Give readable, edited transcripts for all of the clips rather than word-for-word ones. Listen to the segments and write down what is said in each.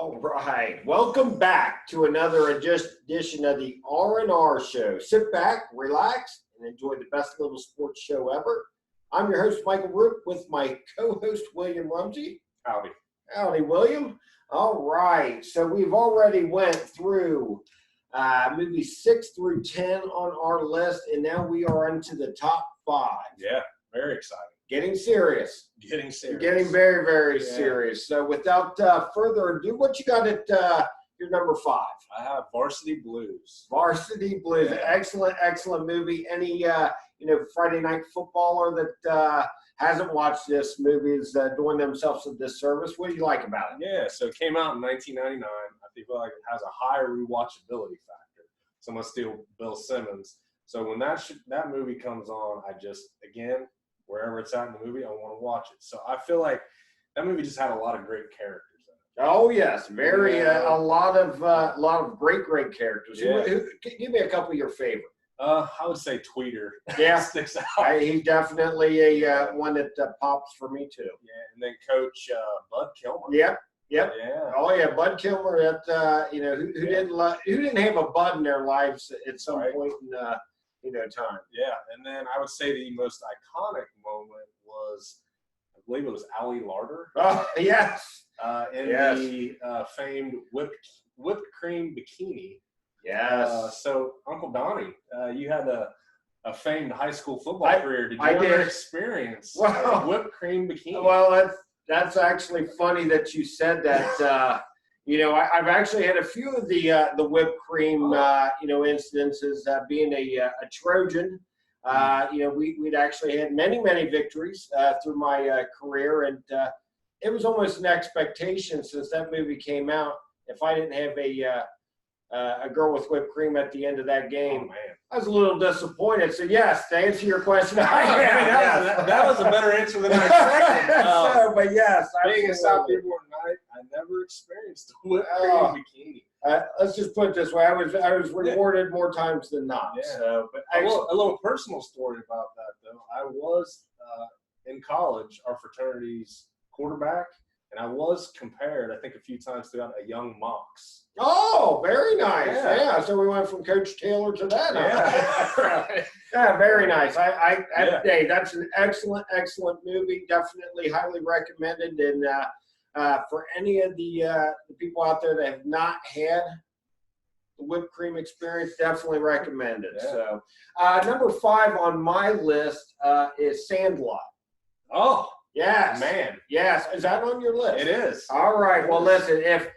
All right. Welcome back to another edition of the R&R Show. Sit back, relax, and enjoy the best little sports show ever. I'm your host, Michael Roope, with my co-host, William Rumsey. Howdy. Howdy, William. All right. So we've already went through movies 6 through 10 on our list, and now we are into the top 5. Yeah, very exciting. Getting serious. Getting serious. Getting very, very serious. So without further ado, what you got at your number 5? I have Varsity Blues. Varsity Blues. Yeah. Excellent, excellent movie. Any, Friday night footballer that hasn't watched this movie is doing themselves a disservice. What do you like about it? Yeah, so it came out in 1999. I feel like it has a higher rewatchability factor. So I'm going to steal Bill Simmons. So when that movie comes on, I just, again, wherever it's at in the movie, I want to watch it. So I feel like that movie just had a lot of great characters in it. Oh yes, very a lot of great characters. Yeah. Give me a couple of your favorite. I would say Tweeter. Yeah, sticks out. He's definitely a one that pops for me too. Yeah, and then Coach Bud Kilmer. Yep. Yeah. Oh yeah, Bud Kilmer. That who didn't have a Bud in their lives at some point in time. Yeah, and then I would say the most iconic moment was, I believe it was Ali Larder. Oh yes. The famed whipped cream bikini. Yes. So Uncle Donnie, you had a famed high school football career. Did you ever experience whipped cream bikini? Well, that's actually funny that you said that. I've actually had a few of the whipped cream, incidences. Being a Trojan, we'd actually had many victories through my career, and it was almost an expectation since that movie came out. If I didn't have a girl with whipped cream at the end of that game, I was a little disappointed. So yes, to answer your question, that was a better answer than I expected. But yes, being a South Dearborn Knight, I never experienced a whipped cream bikini. Let's just put it this way: I was rewarded more times than not. Yeah. So, but a little personal story about that though. I was in college, our fraternity's quarterback, and I was compared, I think, a few times throughout a young Mox. Oh, very nice. Yeah. So we went from Coach Taylor to that. Yeah. Yeah, very nice. Hey, that's an excellent movie. Definitely highly recommended. And for any of the people out there that have not had the whipped cream experience, definitely recommend it. Yeah. So number 5 on my list is Sandlot. Oh. Yes. Man. Yes. Is that on your list? It is. All right. Well, listen, if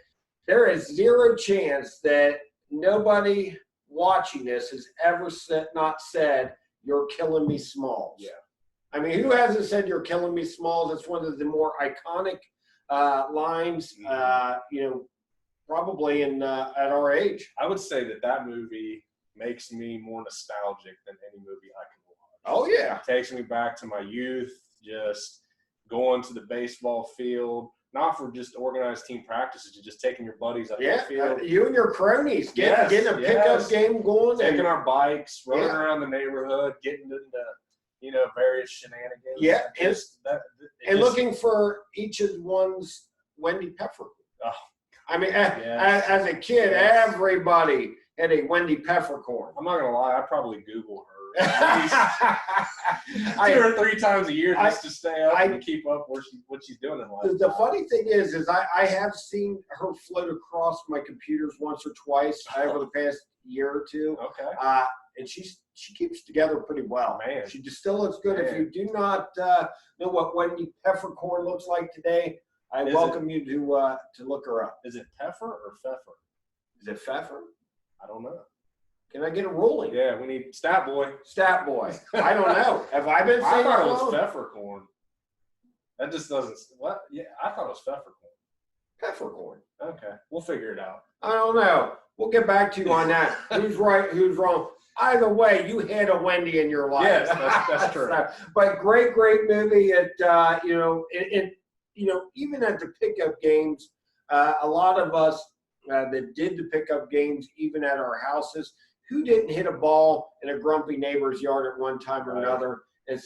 there is zero chance that nobody watching this has ever not said, "You're killing me, Smalls." Yeah. I mean, who hasn't said "You're killing me, Smalls"? It's one of the more iconic lines, probably at our age. I would say that movie makes me more nostalgic than any movie I can watch. Oh, yeah. It takes me back to my youth, just going to the baseball field, not for just organized team practices, just taking your buddies up the field. You and your cronies, getting a pickup game going. Taking our bikes, running around the neighborhood, getting into, various shenanigans. Yeah, and looking for each of the one's Wendy Peppercorn. Oh, I mean, as a kid, everybody had a Wendy Peppercorn. I'm not going to lie, I probably Google her. 2 or 3 times a year just to stay up and keep up what she's doing in life. The funny thing is I have seen her float across my computers once or twice over the past year or two. Okay. And she keeps together pretty well. Man. She just still looks good. Man. If you do not know what Wendy Peppercorn looks like today, I welcome you to look her up. Is it Peffer or Pfeffer? Is it Pfeffer? I don't know. Can I get a ruling? Yeah, we need Stat Boy. Stat Boy. I don't know. Have I been saying I thought it was Pfeffercorn. That just doesn't. What? Yeah, I thought it was Pfeffercorn. Peppercorn. Okay, we'll figure it out. I don't know. We'll get back to you on that. Who's right? Who's wrong? Either way, you had a Wendy in your life. Yes, that's true. But great movie. Even at the pickup games, a lot of us that did the pickup games, even at our houses, who didn't hit a ball in a grumpy neighbor's yard at one time or another, and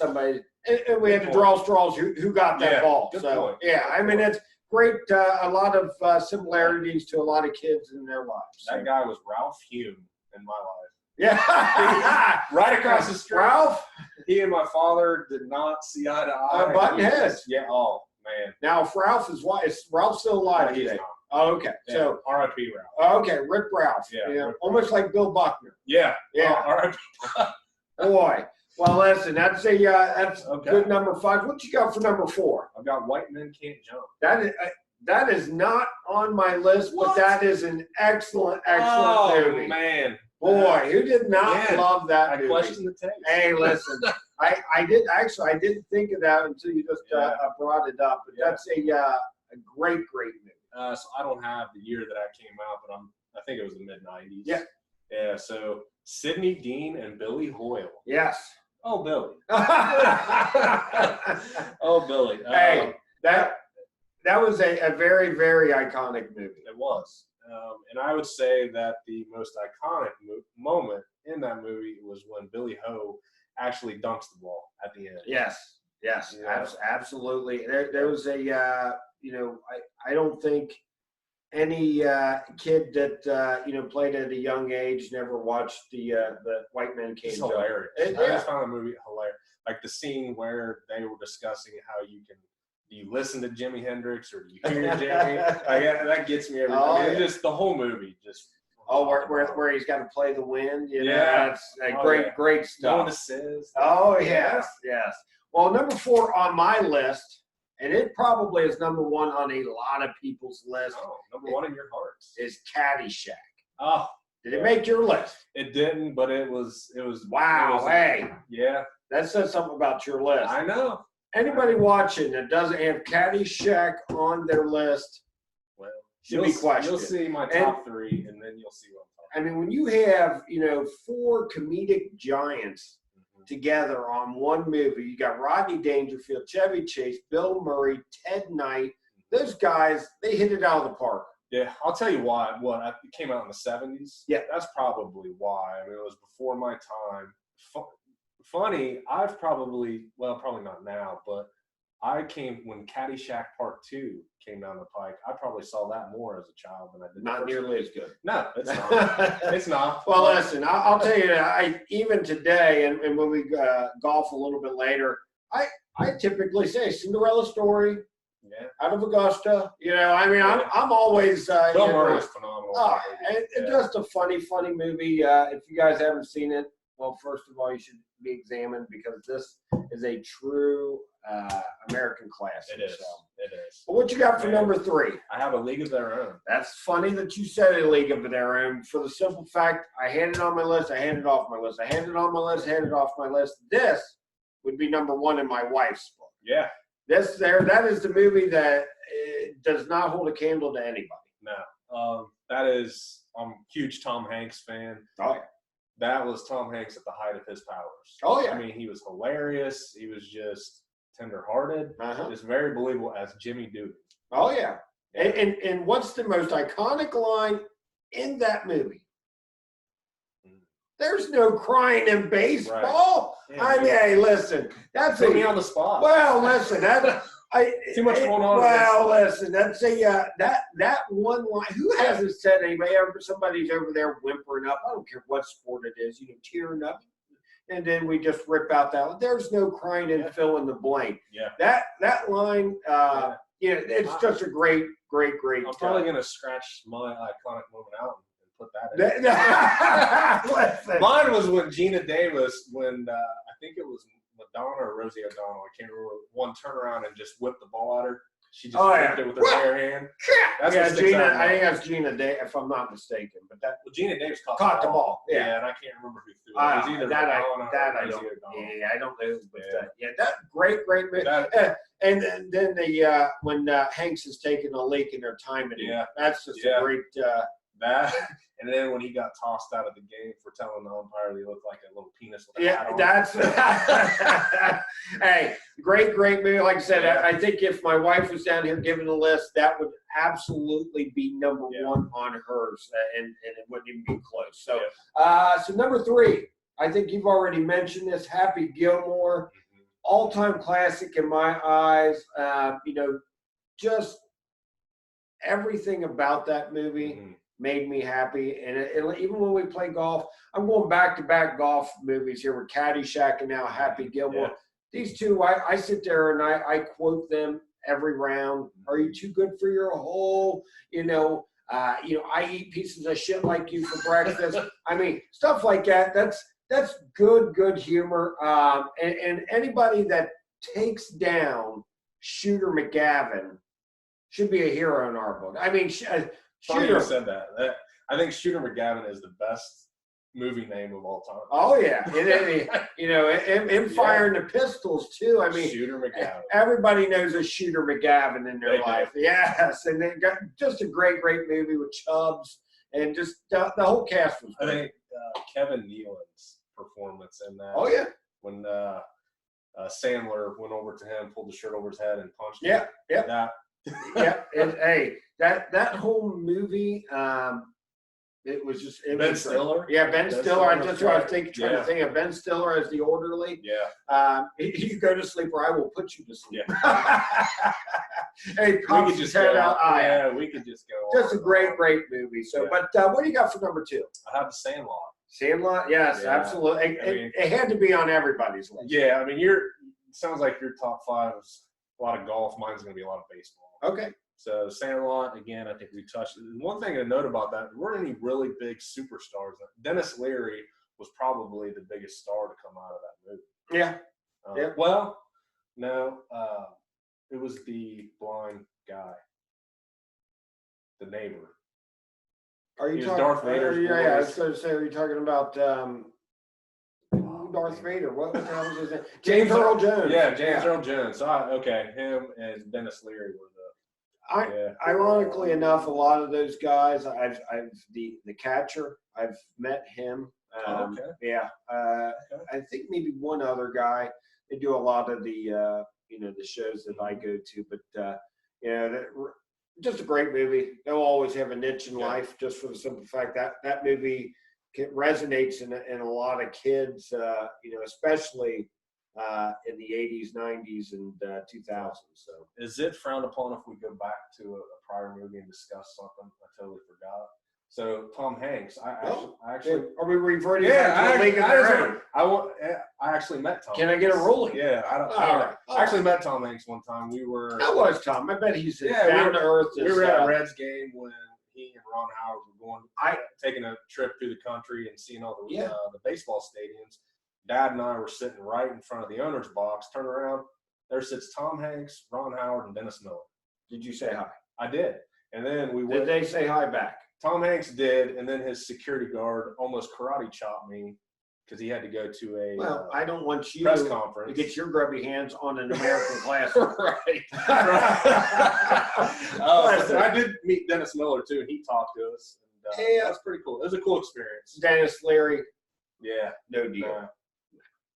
we had to draw straws who got that ball. Good So point. yeah, I mean, it's great, a lot of similarities to a lot of kids in their lives. That guy was Ralph Hume in my life. Yeah. Right across the street. Ralph? He and my father did not see eye to eye. Button heads. Yeah, oh, man. Now, if Ralph is Ralph still alive No, he's today? not. Oh, okay. Yeah, So, R.I.P. Ralph. okay, Rip Ralph. Yeah, Rip almost like Bill Buckner. Yeah. Yeah. R.I.P. Boy. Well, listen, that's Okay. good number 5. What you got for number 4? I've got White Men Can't Jump. That is not on my list, What? but that is an excellent movie. Oh, man. Boy, who did not Again, love that I movie? question the taste. Hey, listen, I didn't think of that until you just brought it up. But that's a great movie. So I don't have the year that I came out, but I think it was the mid-90s. Yeah. Yeah, so Sidney Dean and Billy Hoyle. Yes. Oh, Billy. Hey, Oh, Billy. that was a very, very iconic movie. It was. And I would say that the most iconic moment in that movie was when Billy Ho actually dunks the ball at the end. Yes, Yeah. absolutely. There was I don't think any kid that played at a young age never watched the White Men Can't It's Jump. hilarious. I Yeah. just found the movie hilarious. Like the scene where they were discussing how do you listen to Jimi Hendrix or do you hear Jimmy? That gets me every time. Yeah. Just the whole movie. Where he's got to play the wind. Yeah. That's great stuff. No assist. Oh, yes. Well, number 4 on my list, and it probably is number 1 on a lot of people's list, Oh, number 1 in your hearts. is Caddyshack. Oh, Did it make your list? it didn't, but it was. Wow, hey, Yeah, that says something about your list. I know. Anybody watching that doesn't have Caddyshack on their list Well, should be questioned. You'll see my top 3, and then you'll see what I'm I mean, when you have, 4 comedic giants talking about. together on one movie, you got Rodney Dangerfield, Chevy Chase, Bill Murray, Ted Knight. Those guys, they hit it out of the park. Yeah, I'll tell you why. It came out in the 70s. Yeah. That's probably why. I mean, it was before my time. Funny, I've probably not now, but when Caddyshack Part 2 came down the pike, I probably saw that more as a child than I did. Not nearly as good. No, it's not. It's not. Well, listen, I'll tell you, even today, and when we golf a little bit later, I typically say Cinderella Story, Yeah. Out of Augusta. I'm always. Bill Murray is phenomenal. It's just a funny movie. If you guys haven't seen it, well, first of all, you should be examined because this is a true American classic. It is. So. It is. But what you got for number 3? I have A League of Their Own. That's funny that you said A League of Their Own for the simple fact I had it on my list, I had it off my list, I had it on my list, had it off my list. This would be number 1 in my wife's book. Yeah. That is the movie that does not hold a candle to anybody. No. That is, I'm a huge Tom Hanks fan. Oh, yeah. That was Tom Hanks at the height of his powers. Oh, yeah. I mean, he was hilarious. He was just tender-hearted. Uh-huh. Just very believable as Jimmy Dugan. Oh, yeah. And what's the most iconic line in that movie? There's no crying in baseball. Right. Yeah, I mean, hey, listen. That's put me on the spot. Well, listen. Too much going on. Well, listen. That's that one line. Who hasn't said anybody? Somebody's over there whimpering up. I don't care what sport it is. Tearing up. And then we just rip out that. There's no crying and fill in the blank. Yeah. That line. It's just a great. I'm probably gonna scratch my iconic moment out and put that in. Mine was when Gina Davis, I think it was Madonna or Rosie O'Donnell, I can't remember, one turnaround and just whipped the ball at her. She just whipped it with her bare hand. That's Gina. I think that's Gina Davis, if I'm not mistaken. But Gina Davis caught the ball. Yeah, and I can't remember who threw it. It was either Madonna or Rosie O'Donnell. Yeah, I don't know. But that great movie. And then when Hanks is taking a leak and they're timing it. That's just a great. That, and then when he got tossed out of the game for telling the umpire he looked like a little penis with a hat on. That's hey, great movie. Like I said, I think if my wife was down here giving a list, that would absolutely be number 1 on hers, and it wouldn't even be close. So, so number 3, I think you've already mentioned this. Happy Gilmore, all-time classic in my eyes. Just everything about that movie made me happy. And even when we play golf, I'm going back-to-back golf movies here with Caddyshack and now Happy Gilmore. Yeah. These two, I sit there and I quote them every round. Are you too good for your hole? I eat pieces of shit like you for breakfast. I mean, stuff like that. That's good humor. And anybody that takes down Shooter McGavin should be a hero in our book. I mean, Funny Shooter you said that. I think Shooter McGavin is the best movie name of all time. Oh yeah, and him firing the pistols too. I mean, Shooter McGavin. Everybody knows a Shooter McGavin in their life. Yes, and they got just a great movie with Chubbs and just the whole cast was great. I think Kevin Nealon's performance in that. Oh yeah, when Sandler went over to him, pulled the shirt over his head, and punched him. Yeah. And hey, that whole movie. It was just Ben Stiller. Yeah, Ben Stiller. I was trying to think of Ben Stiller as the orderly. Yeah. You go to sleep, or I will put you to sleep. Yeah. Hey, we could just head go. out. Yeah, we could just go. Just a great movie. So, but what do you got for number 2? I have The Sandlot. Sandlot, yes, absolutely. It had to be on everybody's list. Yeah, I mean, sounds like your top 5 is a lot of golf. Mine's going to be a lot of baseball. Okay. So Sandlot, again, I think we touched. One thing to note about that, there weren't any really big superstars. Dennis Leary was probably the biggest star to come out of that movie. Yeah. Well, no, it was the blind guy, the neighbor. Are you talking Darth Vader's voice? I was going to say, are you talking about Darth Vader? What the hell was his name? James Earl Jones. Yeah, James Earl Jones. So him and Dennis Leary were Ironically enough, a lot of those guys, I've the catcher, I've met him. Okay. Yeah. I think maybe one other guy. They do a lot of the the shows that I go to, but just a great movie. They'll always have a niche in life, just for the simple fact that movie resonates in a lot of kids, especially in the 80s, 90s, and 2000s. So, is it frowned upon if we go back to a prior movie and discuss something I totally forgot? So Tom Hanks, I actually are we reverting back to a league of their own? I actually met Tom. Can I get a ruling? Yeah, I don't know. I actually met Tom Hanks one time. That was Tom. I bet he's down to earth. We were at a Reds game when he and Ron Howard were going, taking a trip through the country and seeing all the baseball stadiums. Dad and I were sitting right in front of the owner's box. Turn around, there sits Tom Hanks, Ron Howard, and Dennis Miller. Did you say hi? I did. And then we went. Did they say hi back? Tom Hanks did, and then his security guard almost karate chopped me because he had to go to a I don't want you press conference to get your grubby hands on an American classroom. Right. I did meet Dennis Miller too, and he talked to us. And, that's pretty cool. It was a cool experience. Dennis Leary. Yeah. No deal.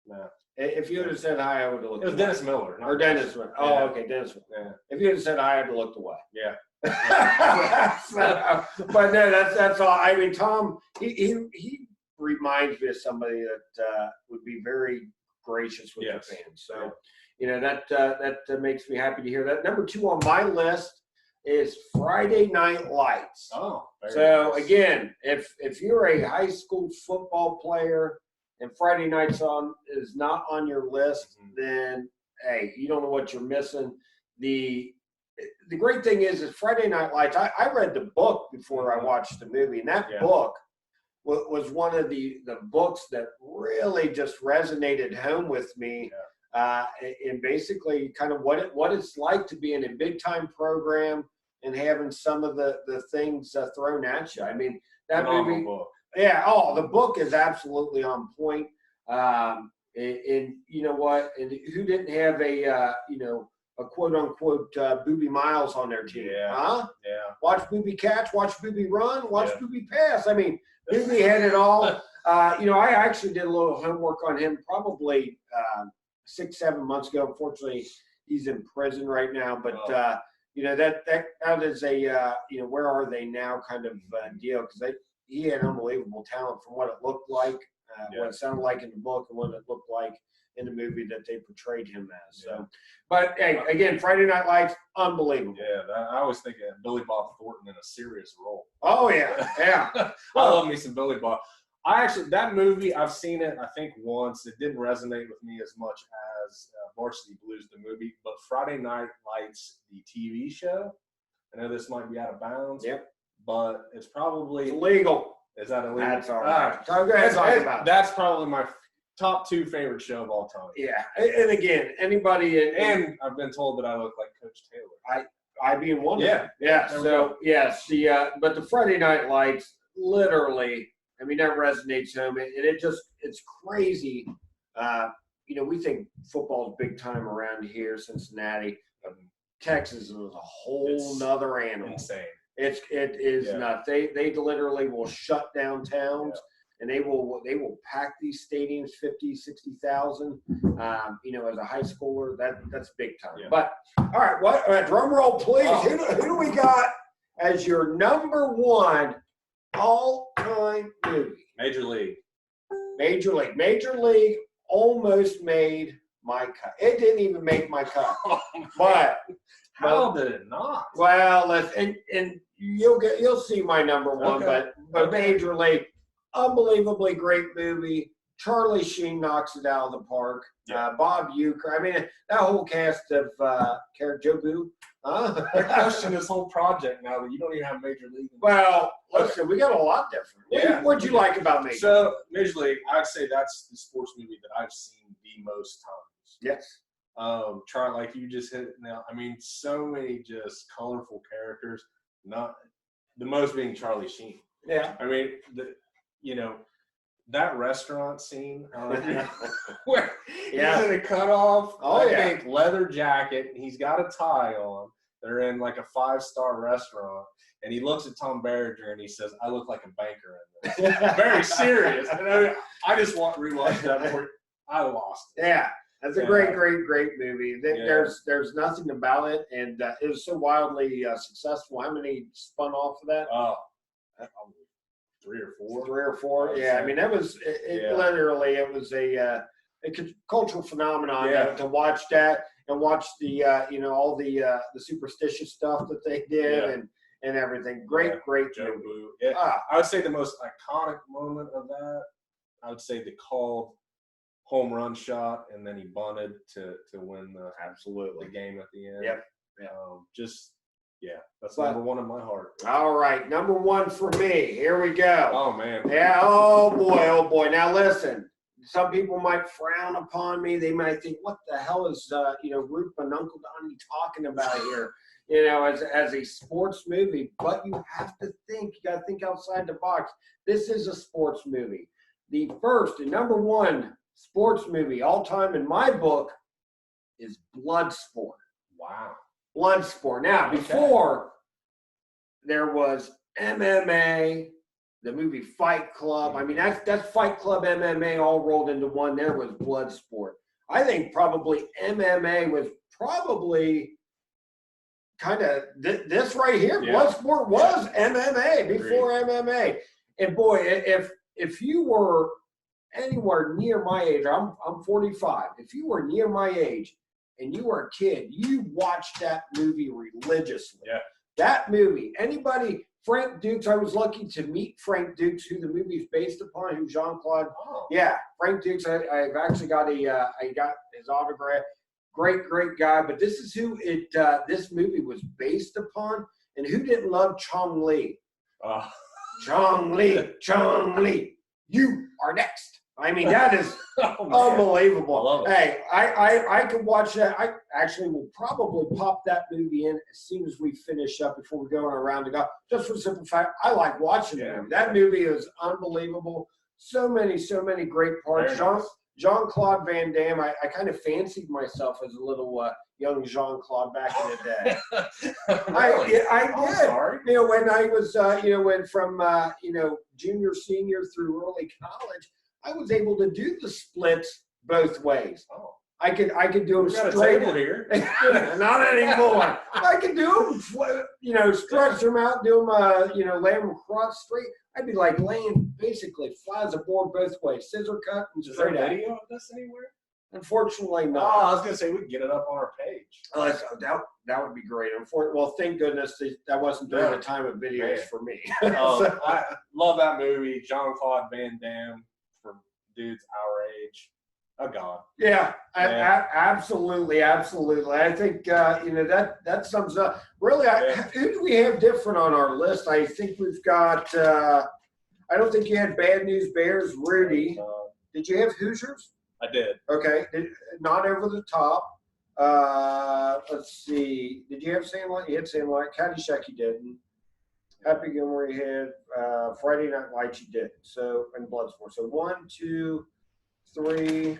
No. If you would have said hi, I would have looked. It was Dennis Miller. Or Dennis. Oh, okay, Dennis. Yeah. If you had said hi, I'd have looked away. Yeah. But no, that's all. I mean, Tom, he reminds me of somebody that would be very gracious with the fans. So, that makes me happy to hear that. Number 2 on my list is Friday Night Lights. Oh, so nice. Again, if you're a high school football player and Friday Nights is not on your list, then hey, you don't know what you're missing. The great thing is Friday Night Lights. I read the book before I watched the movie, and that book was one of the books that really just resonated home with me. And basically kind of what it's like to be in a big time program and having some of the things thrown at you. I mean, that movie. Book. Yeah. Oh, the book is absolutely on point. And you know what? And who didn't have a quote unquote Booby Miles on their team? Yeah. Huh? Yeah. Watch Booby catch, watch Booby run, watch Booby pass. I mean, Booby had it all. I actually did a little homework on him probably 6-7 months ago. Unfortunately, he's in prison right now. But that is a where are they now kind of deal, because he had unbelievable talent from what it looked like. what it sounded like in the book and what it looked like in the movie that they portrayed him as. So, but hey, again, Friday Night Lights, unbelievable. Yeah, I always think of Billy Bob Thornton in a serious role. Oh yeah. I love me some Billy Bob. That movie, I've seen it, I think once. It didn't resonate with me as much as Varsity Blues, the movie. But Friday Night Lights, the TV show, I know this might be out of bounds. Yep. But it's probably illegal. Is that illegal? That's all right. So go ahead, talk about it. That's probably my top 2 favorite show of all time. Yeah, and again, anybody and I've been told that I look like Coach Taylor. I being one. Yeah. So yes, but the Friday Night Lights, literally, I mean, that resonates home, and it's crazy. We think football's big time around here, Cincinnati. Texas is a whole nother animal. Insane. It is nuts. They literally will shut down towns, and they will pack these stadiums 50, 60,000. As a high schooler, that's big time. Yeah. But all right, drum roll, please. Who do we got as your number 1 all-time movie? Major League. Major League almost made my cut. It didn't even make my cut. But how did it not? Well, and you'll see my number 1, Okay. but Major League, unbelievably great movie. Charlie Sheen knocks it out of the park. Bob Uecker. I mean, that whole cast of Joe Boo. They're questioning this whole project now that you don't even have Major League. Well, listen, we got a lot different. What'd you like about Major League? So, Major League, I'd say that's the sports movie that I've seen the most times. Yes. Charlie, like you just hit it now. I mean, so many just colorful characters. Not the most being Charlie Sheen. Yeah. I mean, that restaurant scene where he's in a cutoff, pink leather jacket, and he's got a tie on. They're in like a 5-star restaurant, and he looks at Tom Berenger and he says, "I look like a banker in this." Very serious. And I just rewatched that before I lost it. Yeah. That's a great movie. There's nothing about it, and it was so wildly successful. How many spun off of that? 3 or 4. 3 or 4. Yeah, I mean, that was literally it was a cultural phenomenon to watch that and watch the all the superstitious stuff that they did and everything. Great movie. I would say the most iconic moment of that, I would say the called home run shot, and then he bunted to win the game at the end. Yep. That's number 1 in my heart. All right, number 1 for me. Here we go. Oh man. Yeah. Oh boy. Now listen. Some people might frown upon me. They might think, "What the hell is Roope and Uncle Donnie talking about here?" As a sports movie. But you have to think. You got to think outside the box. This is a sports movie. The first and number 1 sports movie all time in my book is Bloodsport. Wow. Bloodsport. Now, before there was MMA, the movie Fight Club. I mean, that's Fight Club, MMA all rolled into one. There was Bloodsport. I think probably MMA was probably kind of this right here. Yeah. Bloodsport was MMA before MMA. And boy, if you were anywhere near my age, I'm 45. If you were near my age and you were a kid, you watched that movie religiously. Yeah. That movie, anybody, Frank Dukes, I was lucky to meet Frank Dukes, who the movie's based upon, who Jean-Claude. Oh. Yeah, Frank Dukes, I've actually got I got his autograph. Great guy. But this is who this movie was based upon. And who didn't love Chong Li? Chong Li, you are next. I mean, that is unbelievable. I love it. Hey, I could watch that. I actually will probably pop that movie in as soon as we finish up before we go on a round to go. Just for the simple fact, I like watching the movie. That movie is unbelievable. So many great parts. Jean-Claude Van Damme, I kind of fancied myself as a little young Jean-Claude back in the day. Really? I did. Sorry. When I was, went from, junior, senior through early college, I was able to do the splits both ways. Oh. I could do them We got a straight. table here. Not anymore. I could do them, stretch them out, do them, lay them across straight. I'd be like laying basically flat as a board both ways, scissor cut and Is there straight a out. video of this anywhere? Unfortunately, Oh, not. I was gonna say we can get it up on our page. That would be great. Well, thank goodness that wasn't during the time of videos for me. So, I love that movie. Jean-Claude Van Damme, for dudes our age, a god. yeah, absolutely. I think that sums up. Really, who do we have different on our list? I think we've got. I don't think you had Bad News Bears, Rudy. Did you have Hoosiers? I did. Okay, not over the top. Let's see. Did you have Sandlot? You had Sandlot. Caddyshack you didn't. Happy Gilmore you had. Friday Night Lights you did. So, and Bloodsport. So 1, 2, 3,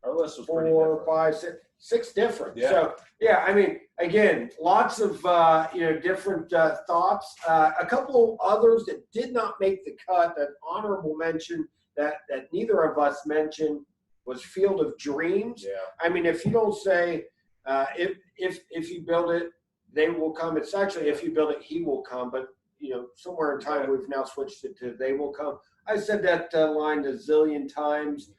Our list was 4, 5, 6. 6 different. Yeah. So yeah, I mean, again, lots of different thoughts. A couple others that did not make the cut. That honorable mention that neither of us mentioned was Field of Dreams. Yeah. I mean, if you don't say if you build it, they will come. It's actually if you build it, he will come. But somewhere in time we've now switched it to they will come. I said that line a zillion times.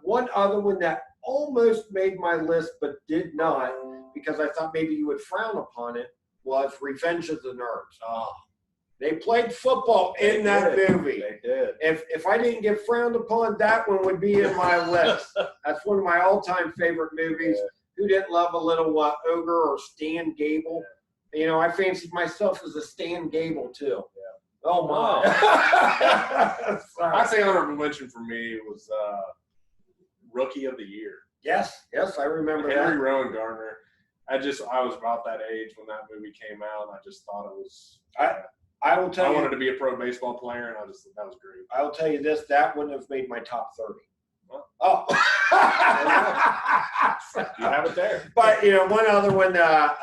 One other one that almost made my list but did not because I thought maybe you would frown upon it was Revenge of the Nerds. Oh, they played football in that movie. They did. If I didn't get frowned upon, that one would be in my list. That's one of my all-time favorite movies. Yeah. Who didn't love a little ogre or Stan Gable? Yeah. I fancied myself as a Stan Gable too. Yeah. Oh my! I'd say honorable mention for me was Rookie of the Year. Yes, I remember Henry that. Rowan Gardner. I was about that age when that movie came out. And I just thought it was. I will tell you. I wanted to be a pro baseball player, and I just thought that was great. I will tell you this: that wouldn't have made my top 30. Well, oh. You have it there. But one other one that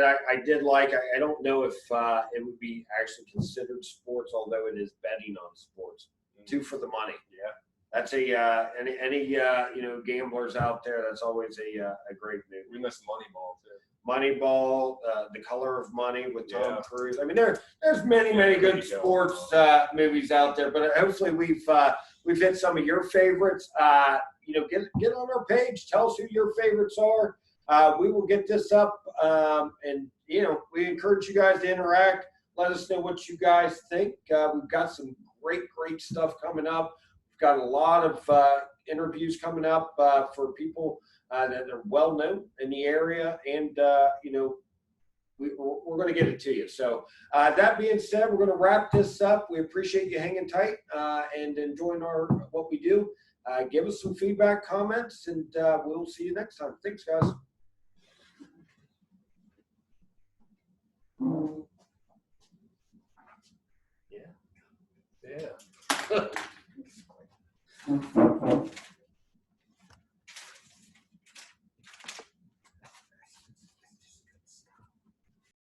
I did like. I don't know if it would be actually considered sports, although it is betting on sports. 2 for the Money. Yeah. That's any gamblers out there. That's always a great movie. We missed Moneyball too. Moneyball, The Color of Money with Tom Cruise. I mean, there's many good sports movies out there. But hopefully we've hit some of your favorites. Get on our page. Tell us who your favorites are. We will get this up, and we encourage you guys to interact. Let us know what you guys think. We've got some great stuff coming up. We've got a lot of interviews coming up for people that are well known in the area, and we're going to get it to you. So that being said, we're going to wrap this up. We appreciate you hanging tight and enjoying what we do. Give us some feedback, comments, and we'll see you next time. Thanks, guys. Yeah.